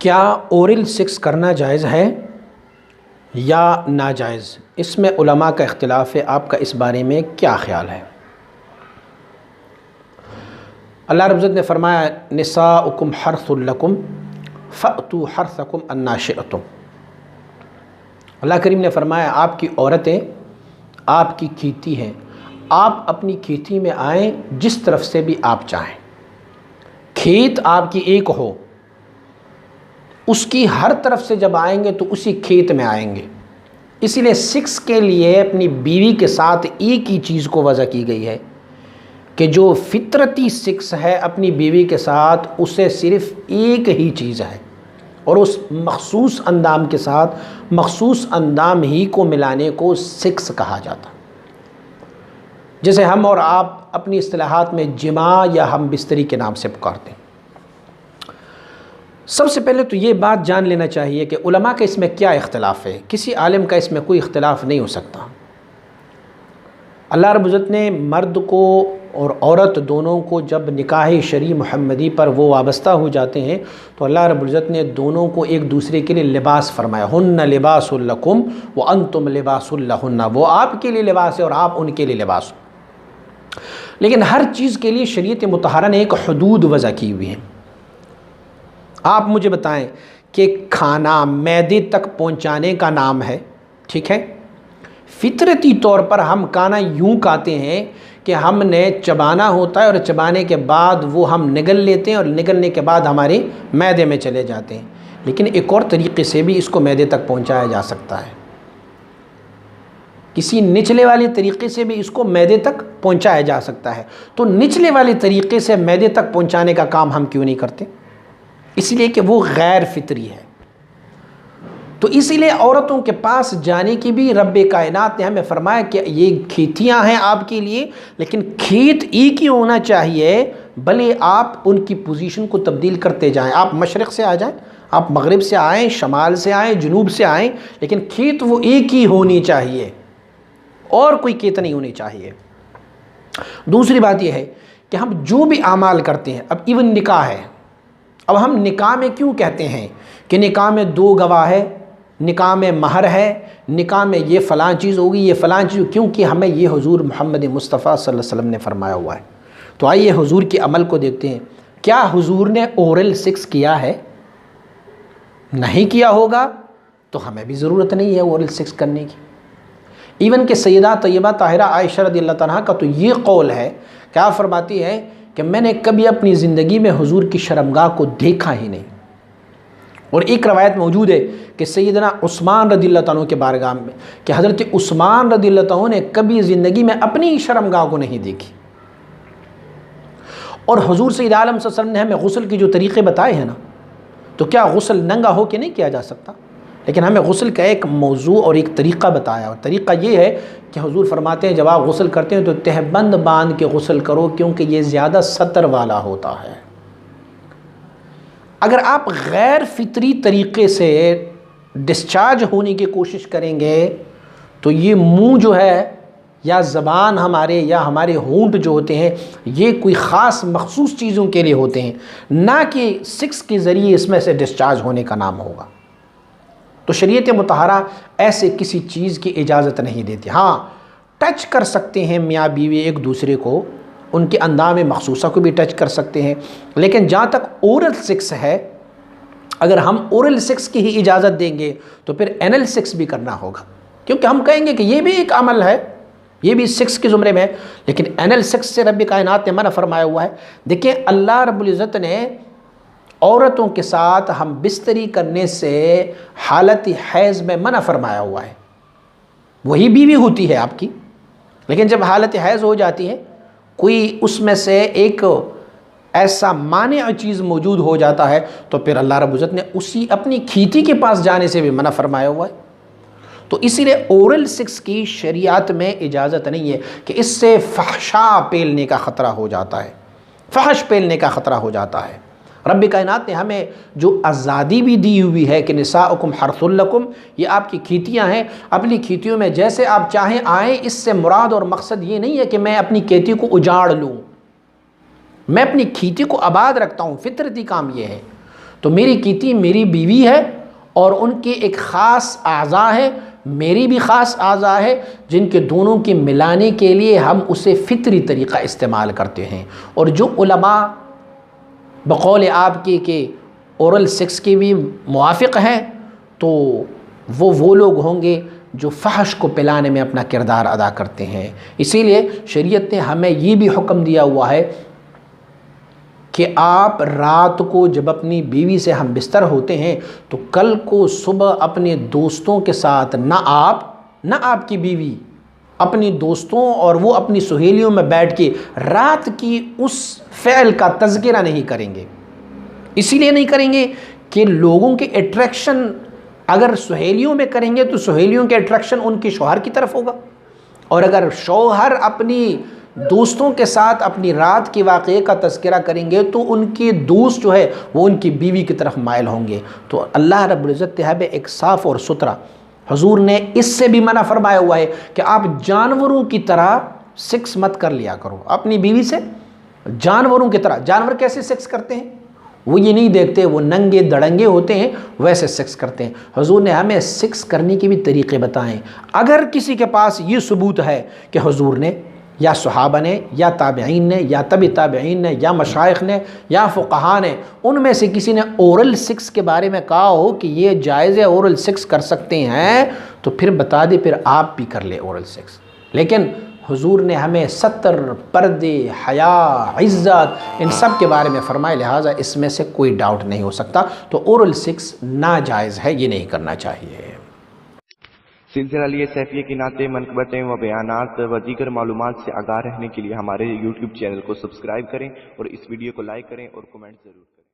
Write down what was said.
کیا oral sex کرنا جائز ہے یا ناجائز؟ اس میں علماء کا اختلاف ہے، آپ کا اس بارے میں کیا خیال ہے؟ اللہ رب العزت نے فرمایا نساؤکم حرث لکم فأتوا حرثکم انا شئتم۔ اللہ کریم نے فرمایا آپ کی عورتیں آپ کی کھیتی ہیں، آپ اپنی کھیتی میں آئیں جس طرف سے بھی آپ چاہیں۔ کھیت آپ کی ایک ہو، اس کی ہر طرف سے جب آئیں گے تو اسی کھیت میں آئیں گے۔ اسی لیے سیکس کے لیے اپنی بیوی کے ساتھ ایک ہی چیز کو وضع کی گئی ہے کہ جو فطرتی سیکس ہے اپنی بیوی کے ساتھ اسے صرف ایک ہی چیز ہے، اور اس مخصوص اندام کے ساتھ مخصوص اندام ہی کو ملانے کو سیکس کہا جاتا، جسے ہم اور آپ اپنی اصطلاحات میں جماع یا ہم بستری کے نام سے پکارتے ہیں۔ سب سے پہلے تو یہ بات جان لینا چاہیے کہ علماء کا اس میں کیا اختلاف ہے۔ کسی عالم کا اس میں کوئی اختلاف نہیں ہو سکتا۔ اللہ رب العزت نے مرد کو اور عورت دونوں کو جب نکاح شرعی محمدی پر وہ وابستہ ہو جاتے ہیں تو اللہ رب العزت نے دونوں کو ایک دوسرے کے لیے لباس فرمایا، ہن لباس لکم وانتم لباس لہن، وہ آپ کے لیے لباس ہے اور آپ ان کے لیے لباس ہو۔ لیکن ہر چیز کے لیے شریعت مطہرہ نے ایک حدود وضع کی ہوئی ہے۔ آپ مجھے بتائیں کہ کھانا معدے تک پہنچانے کا نام ہے، ٹھیک ہے؟ فطرتی طور پر ہم کھانا یوں کھاتے ہیں کہ ہم نے چبانا ہوتا ہے اور چبانے کے بعد وہ ہم نگل لیتے ہیں اور نگلنے کے بعد ہمارے معدے میں چلے جاتے ہیں، لیکن ایک اور طریقے سے بھی اس کو معدے تک پہنچایا جا سکتا ہے۔ کسی نچلے والے طریقے سے بھی اس کو معدے تک پہنچایا جا سکتا ہے۔ تو نچلے والے طریقے سے معدے تک پہنچانے کا کام ہم کیوں نہیں کرتے؟ اس لیے کہ وہ غیر فطری ہے۔ تو اسی لیے عورتوں کے پاس جانے کی بھی رب کائنات نے ہمیں فرمایا کہ یہ کھیتیاں ہیں آپ کے لیے، لیکن کھیت ایک ہی ہونا چاہیے، بھلے آپ ان کی پوزیشن کو تبدیل کرتے جائیں۔ آپ مشرق سے آ جائیں، آپ مغرب سے آئیں، شمال سے آئیں، جنوب سے آئیں، لیکن کھیت وہ ایک ہی ہونی چاہیے، اور کوئی کھیت نہیں ہونی چاہیے۔ دوسری بات یہ ہے کہ ہم جو بھی اعمال کرتے ہیں، اب ایون نکاح ہے، اب ہم نکاح میں کیوں کہتے ہیں کہ نکاح میں 2 گواہ ہے، نکاح میں مہر ہے، نکاح میں یہ فلاں چیز ہوگی، یہ فلاں چیز، کیونکہ ہمیں یہ حضور محمد مصطفیٰ صلی اللہ علیہ وسلم نے فرمایا ہوا ہے۔ تو آئیے حضور کے عمل کو دیکھتے ہیں۔ کیا حضور نے اورل سیکس کیا ہے؟ نہیں کیا ہوگا تو ہمیں بھی ضرورت نہیں ہے اورل سیکس کرنے کی۔ ایون کہ سیدہ طیبہ طاہرہ عائشہ رضی اللہ تعالیٰ کا تو یہ قول ہے، کیا فرماتی ہے کہ میں نے کبھی اپنی زندگی میں حضور کی شرمگاہ کو دیکھا ہی نہیں۔ اور ایک روایت موجود ہے کہ سیدنا عثمان رضی اللہ تعالیٰ کے بارگاہ میں کہ حضرت عثمان رضی اللہ تعالیٰ نے کبھی زندگی میں اپنی شرمگاہ کو نہیں دیکھی۔ اور حضور سید عالم صلی اللہ علیہ وسلم نے ہمیں غسل کے جو طریقے بتائے ہیں نا، تو کیا غسل ننگا ہو کے نہیں کیا جا سکتا؟ لیکن ہمیں غسل کا ایک موضوع اور ایک طریقہ بتایا، اور طریقہ یہ ہے کہ حضور فرماتے ہیں جب آپ غسل کرتے ہیں تو تہبند باندھ کے غسل کرو، کیونکہ یہ زیادہ ستر والا ہوتا ہے۔ اگر آپ غیر فطری طریقے سے ڈسچارج ہونے کی کوشش کریں گے تو یہ منہ جو ہے یا زبان ہمارے یا ہمارے ہونٹ جو ہوتے ہیں یہ کوئی خاص مخصوص چیزوں کے لیے ہوتے ہیں، نہ کہ سیکس کے ذریعے اس میں سے ڈسچارج ہونے کا نام ہوگا۔ تو شریعت مطہرہ ایسے کسی چیز کی اجازت نہیں دیتی۔ ہاں، ٹچ کر سکتے ہیں میاں بیوی ایک دوسرے کو، ان کے اندام مخصوصہ کو بھی ٹچ کر سکتے ہیں، لیکن جہاں تک اورل سیکس ہے، اگر ہم اورل سیکس کی ہی اجازت دیں گے تو پھر اینل سیکس بھی کرنا ہوگا، کیونکہ ہم کہیں گے کہ یہ بھی ایک عمل ہے، یہ بھی سیکس کے زمرے میں ہے، لیکن اینل سیکس سے رب کائنات نے منع فرمایا ہوا ہے۔ دیکھیں اللہ رب العزت نے عورتوں کے ساتھ ہم بستری کرنے سے حالت حیض میں منع فرمایا ہوا ہے۔ وہی بیوی ہوتی ہے آپ کی، لیکن جب حالت حیض ہو جاتی ہے کوئی اس میں سے ایک ایسا مانع چیز موجود ہو جاتا ہے تو پھر اللہ رب العزت نے اسی اپنی کھیتی کے پاس جانے سے بھی منع فرمایا ہوا ہے۔ تو اسی لیے اورل سیکس کی شریعت میں اجازت نہیں ہے کہ اس سے فحشا پھیلنے کا خطرہ ہو جاتا ہے، فحش پھیلنے کا خطرہ ہو جاتا ہے۔ رب کائنات نے ہمیں جو آزادی بھی دی ہوئی ہے کہ نساؤکم حرث لکم، یہ آپ کی کھیتیاں ہیں، اپنی کھیتیوں میں جیسے آپ چاہیں آئیں، اس سے مراد اور مقصد یہ نہیں ہے کہ میں اپنی کھیتی کو اجاڑ لوں، میں اپنی کھیتی کو آباد رکھتا ہوں، فطرتی کام یہ ہے۔ تو میری کیتی میری بیوی ہے اور ان کے ایک خاص اعضاء ہے، میری بھی خاص اعضاء ہے، جن کے دونوں کے ملانے کے لیے ہم اسے فطری طریقہ استعمال کرتے ہیں۔ اور جو علماء بقول آپ کی کہ اورل سیکس کے بھی موافق ہیں، تو وہ لوگ ہوں گے جو فحش کو پلانے میں اپنا کردار ادا کرتے ہیں۔ اسی لیے شریعت نے ہمیں یہ بھی حکم دیا ہوا ہے کہ آپ رات کو جب اپنی بیوی سے ہم بستر ہوتے ہیں تو کل کو صبح اپنے دوستوں کے ساتھ نہ آپ کی بیوی اپنی دوستوں اور وہ اپنی سہیلیوں میں بیٹھ کے رات کی اس فعل کا تذکرہ نہیں کریں گے۔ اسی لیے نہیں کریں گے کہ لوگوں کے اٹریکشن اگر سہیلیوں میں کریں گے تو سہیلیوں کے اٹریکشن ان کے شوہر کی طرف ہوگا، اور اگر شوہر اپنی دوستوں کے ساتھ اپنی رات کے واقعے کا تذکرہ کریں گے تو ان کے دوست جو ہے وہ ان کی بیوی کی طرف مائل ہوں گے۔ تو اللہ رب العزت ہے ایک صاف اور ستھرا، حضور نے اس سے بھی منع فرمایا ہوا ہے کہ آپ جانوروں کی طرح سیکس مت کر لیا کرو اپنی بیوی سے، جانوروں کی طرح۔ جانور کیسے سیکس کرتے ہیں؟ وہ یہ نہیں دیکھتے، وہ ننگے دڑنگے ہوتے ہیں، ویسے سیکس کرتے ہیں۔ حضور نے ہمیں سیکس کرنے کے بھی طریقے بتائیں۔ اگر کسی کے پاس یہ ثبوت ہے کہ حضور نے یا صحابہ نے یا تابعین نے یا تبع تابعین نے یا مشائخ نے یا فقہا نے ان میں سے کسی نے اورل سیکس کے بارے میں کہا ہو کہ یہ جائز ہے، اورل سیکس کر سکتے ہیں، تو پھر بتا دے، پھر آپ بھی کر لیں اورل سیکس۔ لیکن حضور نے ہمیں ستر، پردے، حیا، عزت ان سب کے بارے میں فرمائے، لہٰذا اس میں سے کوئی ڈاؤٹ نہیں ہو سکتا۔ تو اورل سیکس ناجائز ہے، یہ نہیں کرنا چاہیے۔ سلسلہ لیے سیفیہ کی نعتیں، منقبتیں و بیانات و دیگر معلومات سے آگاہ رہنے کے لیے ہمارے YouTube چینل کو سبسکرائب کریں اور اس ویڈیو کو لائک کریں اور کمنٹ ضرور کریں۔